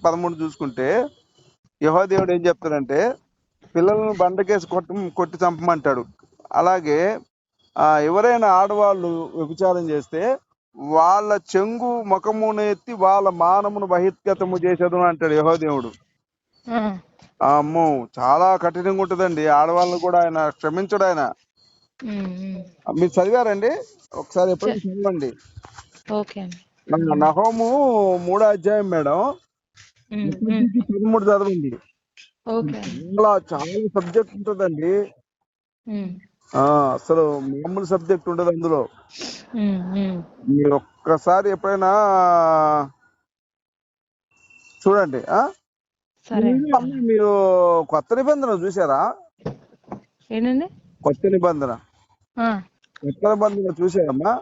11 చూసుకుంటే యెహోవా దేవుడు ఏం చెప్తాడంటే పిల్లలను బండకేసి కొట్టి చంపమంటాడు. అలాగే ఎవరైనా ఆడవాళ్ళు వ్యభిచారం చేస్తే వాళ్ళ చెంగు ముఖమును ఎత్తి వాళ్ళ మానమును బహిర్గతము చేసేదు అంటాడు యెహోవా దేవుడు. అమ్మో, చాలా కఠినంగా ఉంటుందండి. ఆడవాళ్ళని కూడా ఆయన క్షమించడు. ఆయన మీరు చదివారండి? ఒకసారి ఎప్పుడైనా చదవండి. నహోము 3వ అధ్యాయం మేడం, 13 చదవండి. చాలా సబ్జెక్ట్ ఉంటుందండి. అసలు మామూలు సబ్జెక్ట్ ఉండదు అందులో. మీరు ఒక్కసారి ఎప్పుడైనా చూడండి. మీరు కొత్త నిబంధన చూసారా? ఏంటండి కొత్త నిబంధన? కొత్త నిబంధన చూసారమ్మా?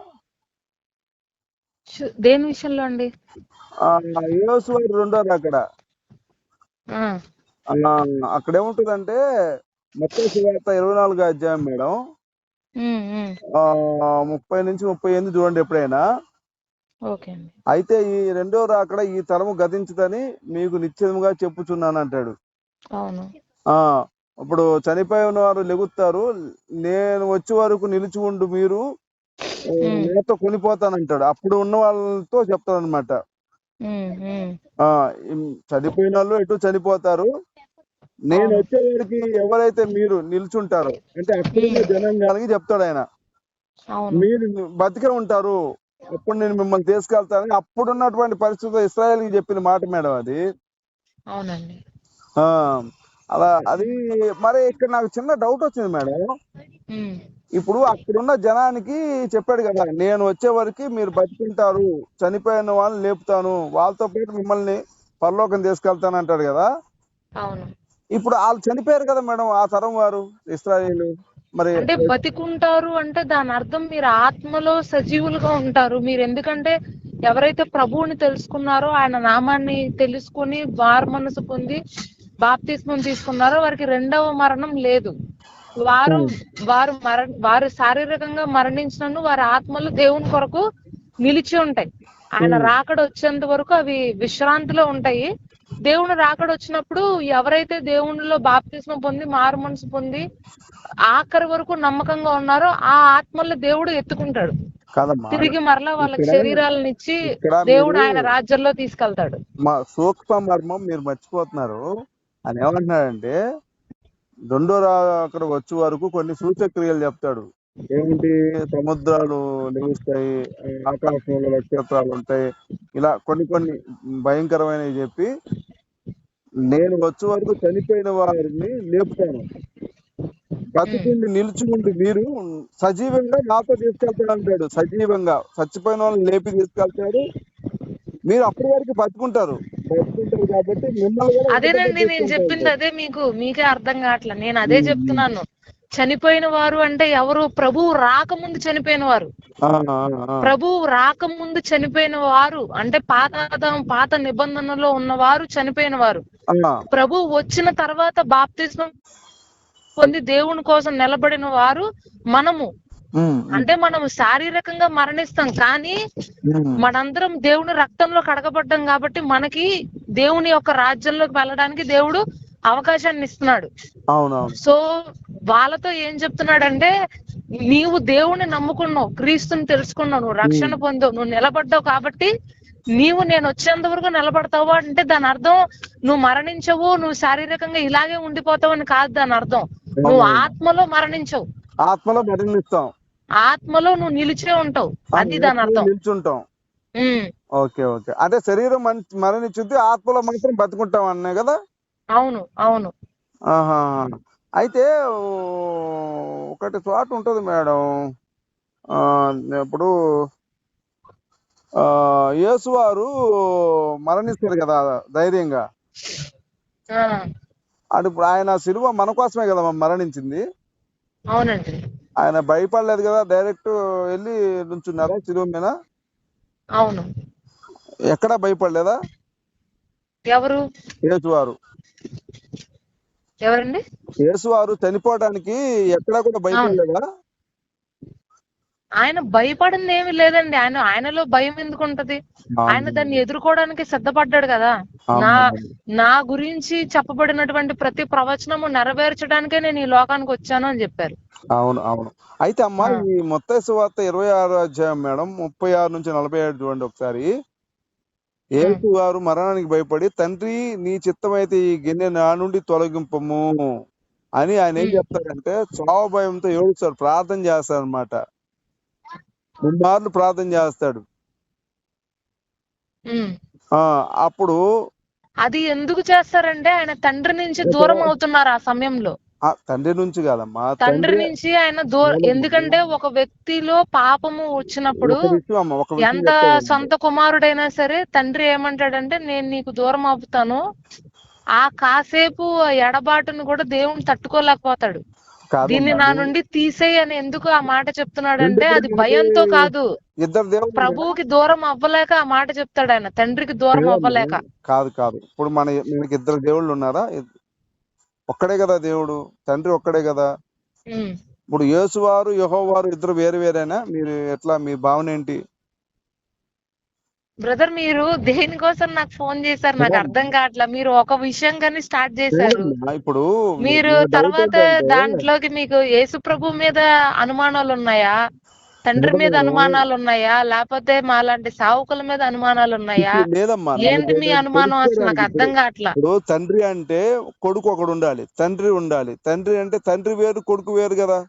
దేని విషయంలో అండి? యోసువ 2వ అక్కడ అక్కడ ఏముంటుందంటే మత్తయి సువార్త 24వ అధ్యాయం మేడం, 30 నుంచి 38 చూడండి ఎప్పుడైనా. అయితే ఈ 2వ రాకడ ఈ తరము గతించదని మీకు నిశ్చయముగా చెప్పుచున్నాను అంటాడు. ఇప్పుడు చనిపోయిన వారు లెగుస్తారు, నేను వచ్చే వరకు నిలిచి ఉండు, మీరు నేతో కొనిపోతానంటాడు. అప్పుడు ఉన్న వాళ్ళతో చెప్తాడు అనమాట. చనిపోయిన వాళ్ళు ఎటు చనిపోతారు, నేను వచ్చేవారికి ఎవరైతే మీరు నిల్చుంటారో అంటే అక్కడున్న జనాంగానికి చెప్తాడు ఆయన. మీరు బతికే ఉంటారు, అప్పుడు నేను మిమ్మల్ని తీసుకెళ్తానని అప్పుడున్నటువంటి పరిస్థితుల్లో ఇశ్రాయేలుకి చెప్పిన మాట మేడం అది. అవునండి. అలా అది. మరి ఇక్కడ నాకు చిన్న డౌట్ వచ్చింది మేడం. ఇప్పుడు అక్కడున్న జనానికి చెప్పాడు కదా, నేను వచ్చే వరకు మీరు బతికుంటారు, చనిపోయిన వాళ్ళని లేపుతాను, వాళ్ళతో పాటు మిమ్మల్ని పరలోకం తీసుకెళ్తాను అంటాడు కదా. ఇప్పుడు వాళ్ళు చనిపోయారు కదా మేడం, ఆ తరం వారు ఇశ్రాయేలు. మరి అంటే బతికుంటారు అంటే దాని అర్థం మీరు ఆత్మలో సజీవులుగా ఉంటారు. మీరు ఎందుకంటే ఎవరైతే ప్రభువుని తెలుసుకున్నారో, ఆయన నామాన్ని తెలుసుకుని వారు మనసు పొంది బాప్తిస్మం తీసుకున్నారో వారికి రెండవ మరణం లేదు. వారు శారీరకంగా మరణించినను వారి ఆత్మలు దేవుని కొరకు నిలిచి ఉంటాయి. ఆయన రాకడ వచ్చేంత వరకు అవి విశ్రాంతిలో ఉంటాయి. దేవుని రాకడ వచ్చినప్పుడు ఎవరైతే దేవునిలో బాప్తిస్మం పొంది మారు మనసు పొంది ఆఖరి వరకు నమ్మకంగా ఉన్నారో ఆ ఆత్మల్లో దేవుడు ఎత్తుకుంటాడు, తిరిగి మరలా వాళ్ళకి శరీరాలను ఇచ్చి దేవుడు ఆయన రాజ్యంలో తీసుకెళ్తాడు. మా సూక్ష్మ మర్మం మీరు మర్చిపోతున్నారు. అని ఏమంటున్నాడంటే 2వ రాకడ వచ్చే వరకు కొన్ని సూచక్రియలు చెప్తాడు. ఏమిటి? సముద్రాలు నిలుస్తాయి, ఆకాశంలో నక్షత్రాలు ఉంటాయి, ఇలా కొన్ని భయంకరమైనవి చెప్పి నేను వచ్చే వరకు చనిపోయిన వారిని లేపుతాను, బతికుండి నిలుచుకుండి మీరు సజీవంగా నాతో తీసుకెళ్తాడు అంటాడు. సజీవంగా చచ్చిపోయిన వాళ్ళని లేపి తీసుకెళ్తాడు, మీరు అప్పటి వరకు బతుకుంటారు కాబట్టి మిమ్మల్ని. అదేనండి నేను చెప్పింది అదే. మీకే అర్థం కావట్లేదు. నేను అదే చెప్తున్నాను. చనిపోయిన వారు అంటే ఎవరు? ప్రభువు రాకముందు చనిపోయిన వారు. ప్రభువు రాకముందు చనిపోయిన వారు అంటే పాత నిబంధనలో ఉన్నవారు చనిపోయిన వారు. ప్రభువు వచ్చిన తర్వాత బాప్తిస్మం పొంది దేవుని కోసం నిలబడిన వారు మనము. అంటే మనం శారీరకంగా మరణిస్తాం, కానీ మనందరం దేవుని రక్తంలో కడగబడ్డాం కాబట్టి మనకి దేవుని యొక్క రాజ్యంలోకి వెళ్ళడానికి దేవుడు అవకాశాన్ని ఇస్తున్నాడు. సో వాళ్ళతో ఏం చెప్తున్నాడంటే, నీవు దేవుని నమ్ముకున్నావు, క్రీస్తుని తెలుసుకున్నావు, నువ్వు రక్షణ పొందావు, నువ్వు నిలబడ్డావు కాబట్టి నీవు నేను వచ్చేంత వరకు నిలబడతావు అంటే దాని అర్థం నువ్వు మరణించవు, నువ్వు శారీరకంగా ఇలాగే ఉండిపోతావు అని కాదు. దాని అర్థం నువ్వు ఆత్మలో మరణించవు, ఆత్మలో మరణిస్తాం, ఆత్మలో నువ్వు నిలిచే ఉంటావు. అది దాని అర్థం. నిల్చుంటాం. Okay okay. అంటే శరీరం మరణించుద్ది, ఆత్మలో మాత్రం బతుకుంటాం అన్నా కదా. అవును అవును. అయితే ఒకటి చోట ఉంటది మేడం, ఇప్పుడు యేసు వారు మరణిస్తారు కదా ధైర్యంగా. ఇప్పుడు ఆయన సిలువ మన కోసమే కదా మరణించింది. అవునండి. ఆయన భయపడలేదు కదా, డైరెక్ట్ వెళ్ళి నుంచున్నారా సిలువ మీద? అవును. ఎక్కడా భయపడలేదా? ఎవరు? యేసు వారు. ఎవరండి? యేసు వారు చనిపోవడానికి ఎక్కడా కూడా భయపడలేదా? ఆయన భయపడింది ఏమి లేదండి. ఆయనలో భయం ఎందుకు ఉంటది? ఆయన దాన్ని ఎదుర్కోవడానికి సిద్ధపడ్డాడు కదా. నా నా గురించి చెప్పబడినటువంటి ప్రతి ప్రవచనము నెరవేర్చడానికే నేను ఈ లోకానికి వచ్చాను అని చెప్పారు. అవును, అవును. అయితే అమ్మా, ఈ మత్తయి సువార్త 26వ అధ్యాయం మేడం 36 నుంచి 47 చూడండి ఒకసారి. యేసు గారు మరణానికి భయపడి, తండ్రి నీ చిత్తమైతే ఈ గిన్నె నా నుండి తొలగింపము అని ఆయన ఏం చెప్తాడంటే, చావు భయంతో ఏడుస్తాడు, ప్రార్థన చేస్తాడు అనమాట. 3 మార్లు ప్రార్థన చేస్తాడు. అప్పుడు అది ఎందుకు చేస్తారంటే ఆయన తండ్రి నుంచి దూరం అవుతున్నారు ఆ సమయంలో. తండ్రి నుంచి కాదమ్మా, తండ్రి నుంచి ఆయన ఎందుకంటే ఒక వ్యక్తిలో పాపము వచ్చినప్పుడు ఎంత సొంత కుమారుడైనా సరే తండ్రి ఏమంటాడంటే, నేను నీకు దూరం అవుతాను. ఆ కాసేపు ఎడబాటును కూడా దేవుని తట్టుకోలేకపోతాడు. దీన్ని నా నుండి తీసేయి అని ఎందుకు ఆ మాట చెప్తున్నాడంటే, అది భయంతో కాదు, ప్రభువుకి దూరం అవ్వలేక ఆ మాట చెప్తాడు ఆయన, తండ్రికి దూరం అవ్వలేక కాదు. ఇప్పుడు మనకి 2 దేవుళ్ళు ఉన్నారా? ఒక్కడే కదా దేవుడు, తండ్రి ఒక్కడే కదా. ఇప్పుడు యేసువారు యెహోవారు ఇద్దరు వేరు వేరేనా? మీరు ఎట్లా, మీ భావన ఏంటి? బ్రదర్, మీరు దేనికోసం నాకు ఫోన్ చేశారు నాకు అర్థం కావట్లా. మీరు ఒక విషయం కానీ స్టార్ట్ చేశారు, ఇప్పుడు మీరు తర్వాత దాంట్లోకి మీకు యేసు ప్రభు మీద అనుమానాలు ఉన్నాయా, తండ్రి మీద అనుమానాలు ఉన్నాయా, లేకపోతే మాలాంటి సావుకుల మీద అనుమానాలు ఉన్నాయా? ఏంటి మీ అనుమానం? అసలు నాకు అర్థం కావట్లా. తండ్రి అంటే కొడుకు ఒకడు ఉండాలి, తండ్రి ఉండాలి. తండ్రి అంటే తండ్రి వేరు, కొడుకు వేరు కదా.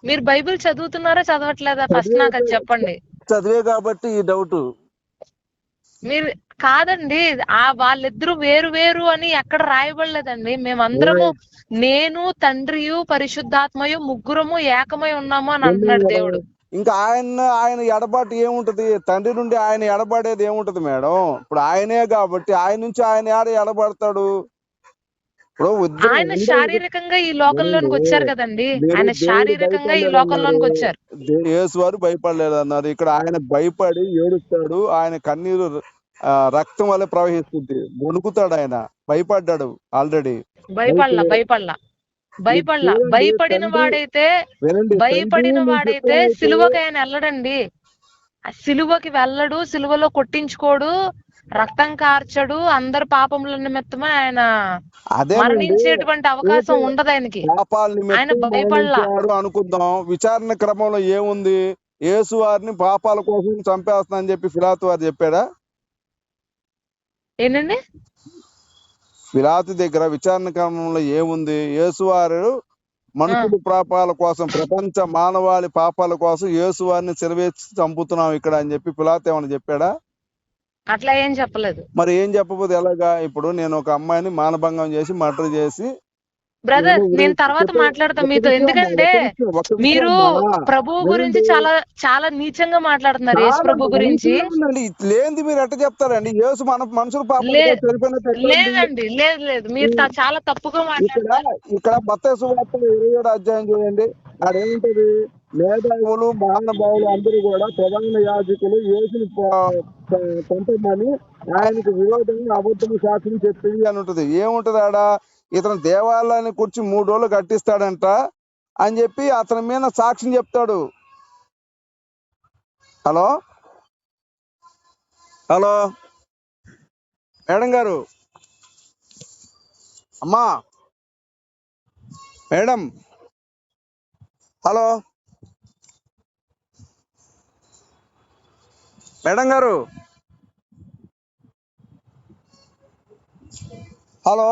మీరు బైబిల్ చదువుతున్నారా చదవట్లేదా? ఫస్ట్ నాకు అది చెప్పండి. చదివే కాబట్టి ఈ డౌట్. మీరు కాదండి, వాళ్ళిద్దరూ వేరు వేరు అని ఎక్కడ రాయబడలేదండి. మేమందరము, నేను, తండ్రియు, పరిశుద్ధాత్మయు ముగ్గురము ఏకమై ఉన్నాము అని అంటున్నాడు దేవుడు. ఇంకా ఆయన ఎడబాటు ఏముంటది? తండ్రి నుండి ఆయన ఎడబడేది ఏముంటది మేడం? ఇప్పుడు ఆయనే కాబట్టి ఆయన నుంచి ఆయన ఎడబడతాడు. ఆయన శారీరకంగా ఈ లోకంలోనికి వచ్చారు కదండి, ఆయన శారీరకంగా ఈ లోకంలోనికి వచ్చారు. యేసు వారు భయపడలేదు అన్నారు. ఇక్కడ ఆయన భయపడి ఏడుస్తాడు, ఆయన కన్నీరు రక్తం వల్ల ప్రవహిస్తుంది, వణుకుతాడు, ఆయన భయపడ్డాడు ఆల్రెడీ. భయపడిన వాడైతే సిలువకి ఆయన వెళ్ళడండి. సిలువకి వెళ్ళడు, సిలువలో కొట్టించుకోడు, రక్తం కార్చడు, అందరు పాపముల నిమిత్తమే ఆయన మరణించేటువంటి అవకాశం ఉండదు ఆయనకి. ఆయన భయపడలాడు అనుకుందాం. విచారణ క్రమంలో ఏముంది? యేసు వారిని పాపాల కోసం చంపేస్తా అని చెప్పి పిలాతు వారు చెప్పాడా? ఏంటండి? పిలాతు దగ్గర విచారణ క్రమంలో ఏముంది? యేసు వారు మనుషుల పాపాల కోసం, ప్రపంచ మానవాళి పాపాల కోసం యేసు వారిని సిలువేసి చంపుతున్నాం ఇక్కడ అని చెప్పి పిలాతు ఏమని చెప్పాడా? అట్లా ఏం చెప్పలేదు. మరి ఏం చెప్పకపోతే ఎలాగా? ఇప్పుడు నేను ఒక అమ్మాయిని మానభంగం చేసి మర్డర్ చేసి, బ్రదర్ నేను తర్వాత మాట్లాడతాను మీతో, ఎందుకంటే మీరు ప్రభు గురించి చాలా చాలా నీచంగా మాట్లాడుతున్నారు. యేసు ప్రభు గురించి లేనిది మీరు ఎట్ట చెప్తారండి? యేసు మన మనుషుల పాపం లేదండి, లేదు, మీరు చాలా తప్పుగా మాట్లాడుతున్నారు. ఇక్కడ మత్తయి సువార్త 27వ అధ్యాయం చూడండి, అదేంటది? మేధావులు, మహానుభావులు అందరూ కూడా ప్రధాన యాజకులు యేసుని పంపమని ఆయనకు విరోధంగా అబద్ధము సాక్షిని చెప్పింది అని ఉంటది. ఏముంటది ఆడ? ఇతను దేవాలయాన్ని కూర్చి 3 రోజులు కట్టిస్తాడంట అని చెప్పి అతని మీద సాక్ష్యం చెప్తాడు. హలో మేడం గారు, అమ్మా మేడం, హలో మేడం గారు, హలో.